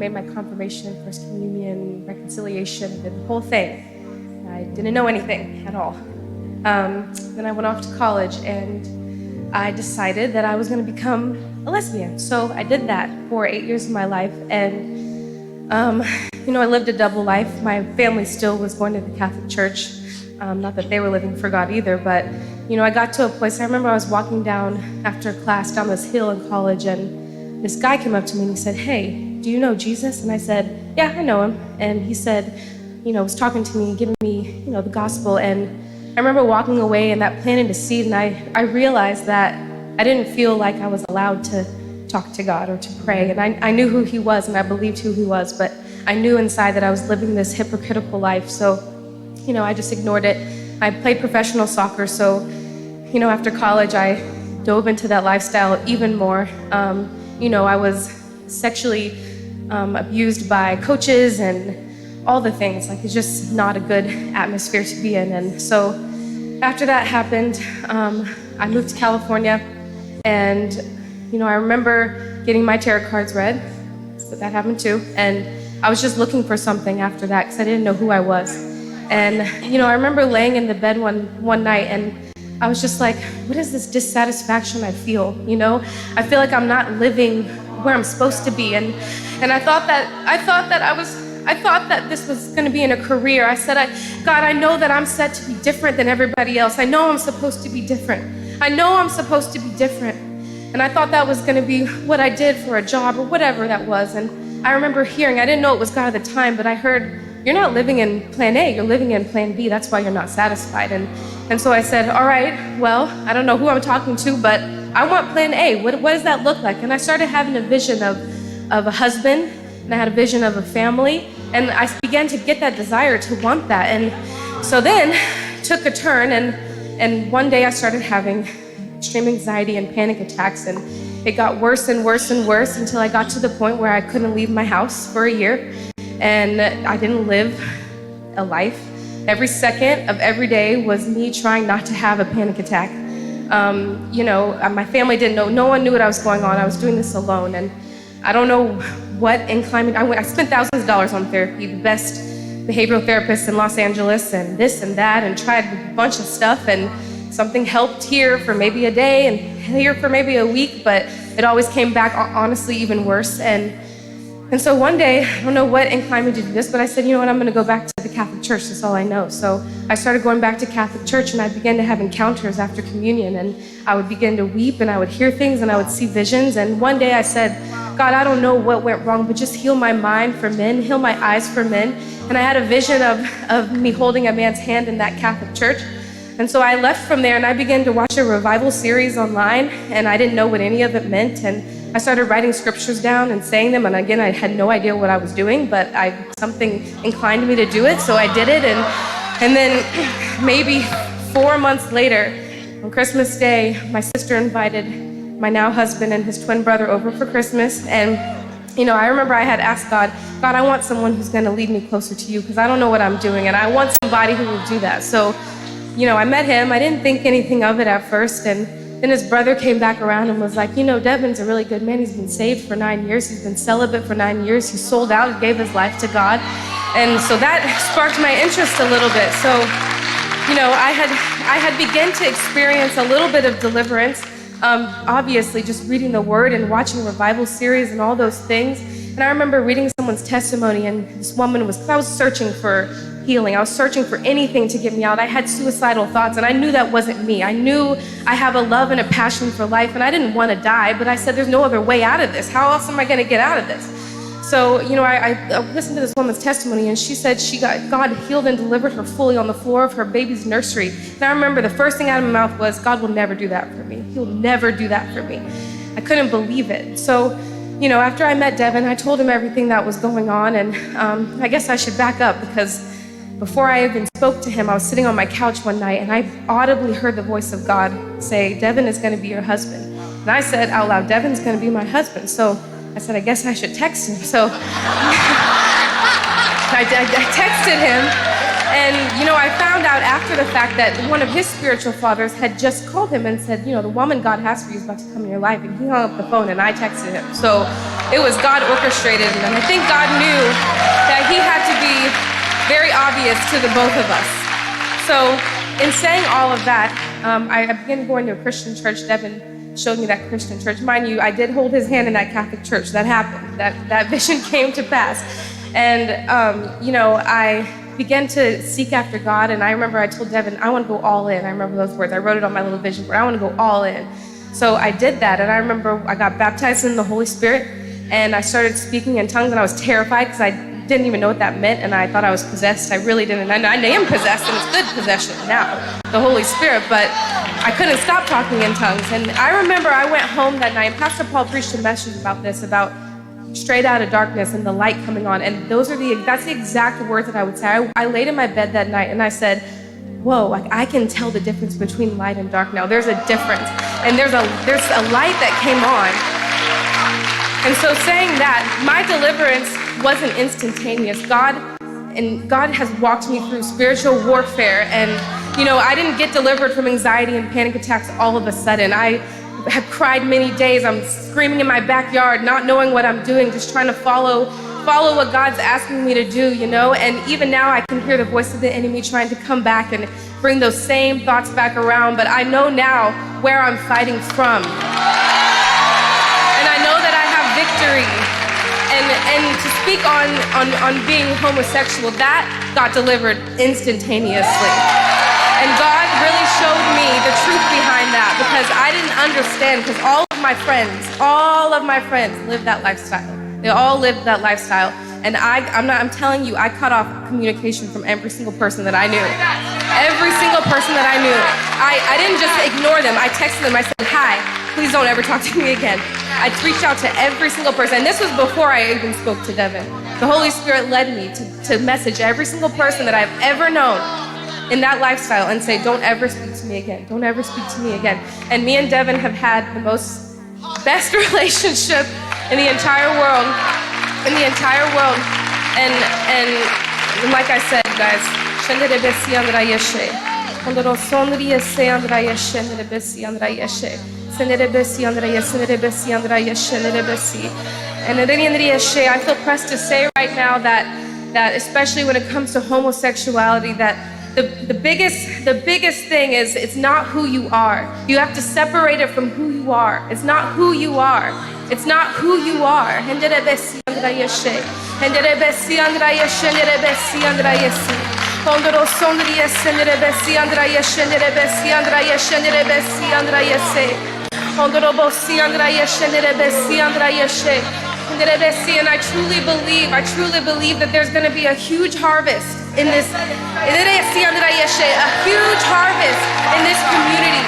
made my confirmation, First Communion, reconciliation, did the whole thing. I didn't know anything at all. Then I went off to college and I decided that I was going to become a lesbian. So I did that for 8 years of my life. And, I lived a double life. My family still was going to the Catholic Church. Not that they were living for God either, but, I got to a place, I remember I was walking down after class down this hill in college, and this guy came up to me and he said, "Hey, do you know Jesus?" And I said, "Yeah, I know him." And he said, was talking to me and giving me, the gospel. And I remember walking away and that planted a seed, and I realized that I didn't feel like I was allowed to talk to God or to pray. And I knew who he was and I believed who he was, but I knew inside that I was living this hypocritical life. So, I just ignored it. I played professional soccer, so, after college, I dove into that lifestyle even more. I was sexually abused by coaches and all the things. Like, it's just not a good atmosphere to be in. And so after that happened, I moved to California, and, I remember getting my tarot cards read, so that happened too. And I was just looking for something after that because I didn't know who I was. And, I remember laying in the bed one night, and I was just like, what is this dissatisfaction I feel? I feel like I'm not living where I'm supposed to be. And I thought that this was going to be in a career. I said, God, I know that I'm set to be different than everybody else. I know I'm supposed to be different. I know I'm supposed to be different. And I thought that was going to be what I did for a job or whatever that was. And I remember hearing, I didn't know it was God at the time, but I heard, you're not living in plan A, you're living in plan B. That's why you're not satisfied. And so I said, all right, well, I don't know who I'm talking to, but I want plan A. What does that look like? And I started having a vision of a husband, and I had a vision of a family, and I began to get that desire to want that. And so then took a turn, and one day I started having extreme anxiety and panic attacks, and it got worse and worse and worse until I got to the point where I couldn't leave my house for a year, and I didn't live a life. Every second of every day was me trying not to have a panic attack. My family didn't know. No one knew what I was going on. I was doing this alone, and I don't know what incline. I spent thousands of dollars on therapy, the best behavioral therapist in Los Angeles, and this and that, and tried a bunch of stuff, and something helped here for maybe a day and here for maybe a week, but it always came back honestly even worse. And so one day, I don't know what inclined me to do this, but I said, you know what, I'm going to go back to the Catholic Church. That's all I know. So I started going back to Catholic Church, and I began to have encounters after communion, and I would begin to weep, and I would hear things, and I would see visions. And one day I said, God, I don't know what went wrong, but just heal my mind for men, heal my eyes for men. And I had a vision of me holding a man's hand in that Catholic Church. And so I left from there, and I began to watch a revival series online, and I didn't know what any of it meant. And I started writing scriptures down and saying them, and again, I had no idea what I was doing, but something inclined me to do it, so I did it. And then maybe 4 months later, on Christmas Day, my sister invited my now husband and his twin brother over for Christmas. And I remember I had asked God, I want someone who's going to lead me closer to you, because I don't know what I'm doing, and I want somebody who will do that. So, I met him. I didn't think anything of it at first, and then his brother came back around and was like, Devin's a really good man. He's been saved for 9 years. He's been celibate for 9 years. He sold out and gave his life to God. And so that sparked my interest a little bit. So, I had begun to experience a little bit of deliverance, obviously just reading the word and watching revival series and all those things. And I remember reading someone's testimony, and this woman I was searching for healing. I was searching for anything to get me out. I had suicidal thoughts, and I knew that wasn't me. I knew I have a love and a passion for life, and I didn't want to die, but I said, there's no other way out of this. How else am I going to get out of this? So, I listened to this woman's testimony, and she said God healed and delivered her fully on the floor of her baby's nursery. And I remember the first thing out of my mouth was, God will never do that for me. He'll never do that for me. I couldn't believe it. So, after I met Devin, I told him everything that was going on, and I guess I should back up, because before I even spoke to him, I was sitting on my couch one night, and I audibly heard the voice of God say, Devin is going to be your husband. And I said out loud, Devin's going to be my husband. So I said, I guess I should text him. So I texted him, And, I found out after the fact that one of his spiritual fathers had just called him and said, the woman God has for you is about to come in your life. And he hung up the phone and I texted him. So it was God orchestrated. And I think God knew that he had to be very obvious to the both of us. So in saying all of that, I began going to a Christian church. Devin showed me that Christian church. Mind you, I did hold his hand in that Catholic church. That happened. That vision came to pass. And, I began to seek after God. And I remember I told Devin, I want to go all in. I remember those words. I wrote it on my little vision board. I want to go all in. So I did that. And I remember I got baptized in the Holy Spirit. And I started speaking in tongues. And I was terrified because I didn't even know what that meant. And I thought I was possessed. I really didn't. I am possessed. And it's good possession now, the Holy Spirit. But I couldn't stop talking in tongues. And I remember I went home that night. Pastor Paul preached a message about this, about straight out of darkness and the light coming on. And that's the exact words that I would say. I laid in my bed that night and I said, whoa, I can tell the difference between light and dark now. There's a difference. And there's a light that came on. And so saying that, my deliverance wasn't instantaneous. God has walked me through spiritual warfare. And, I didn't get delivered from anxiety and panic attacks all of a sudden. I have cried many days. I'm screaming in my backyard, not knowing what I'm doing, just trying to follow what God's asking me to do, And even now I can hear the voice of the enemy trying to come back and bring those same thoughts back around. But I know now where I'm fighting from. And I know that I have victory. And to speak on being homosexual, that got delivered instantaneously. And God really showed me the truth behind that because I didn't understand, because all of my friends lived that lifestyle. They all lived that lifestyle. And I'm telling you, I cut off communication from every single person that I knew. Every single person that I knew. I didn't just ignore them. I texted them. I said, hi, please don't ever talk to me again. I reached out to every single person. And this was before I even spoke to Devin. The Holy Spirit led me to message every single person that I've ever known in that lifestyle and say, don't ever speak to me again. Don't ever speak to me again. And me and Devin have had the best relationship in the entire world. And like I said, guys, I feel pressed to say right now that especially when it comes to homosexuality, that the biggest thing is it's not who you are. You have to separate it from who you are. It's not who you are. It's not who you are. And I truly believe that there's going to be a huge harvest in this, a huge harvest in this community.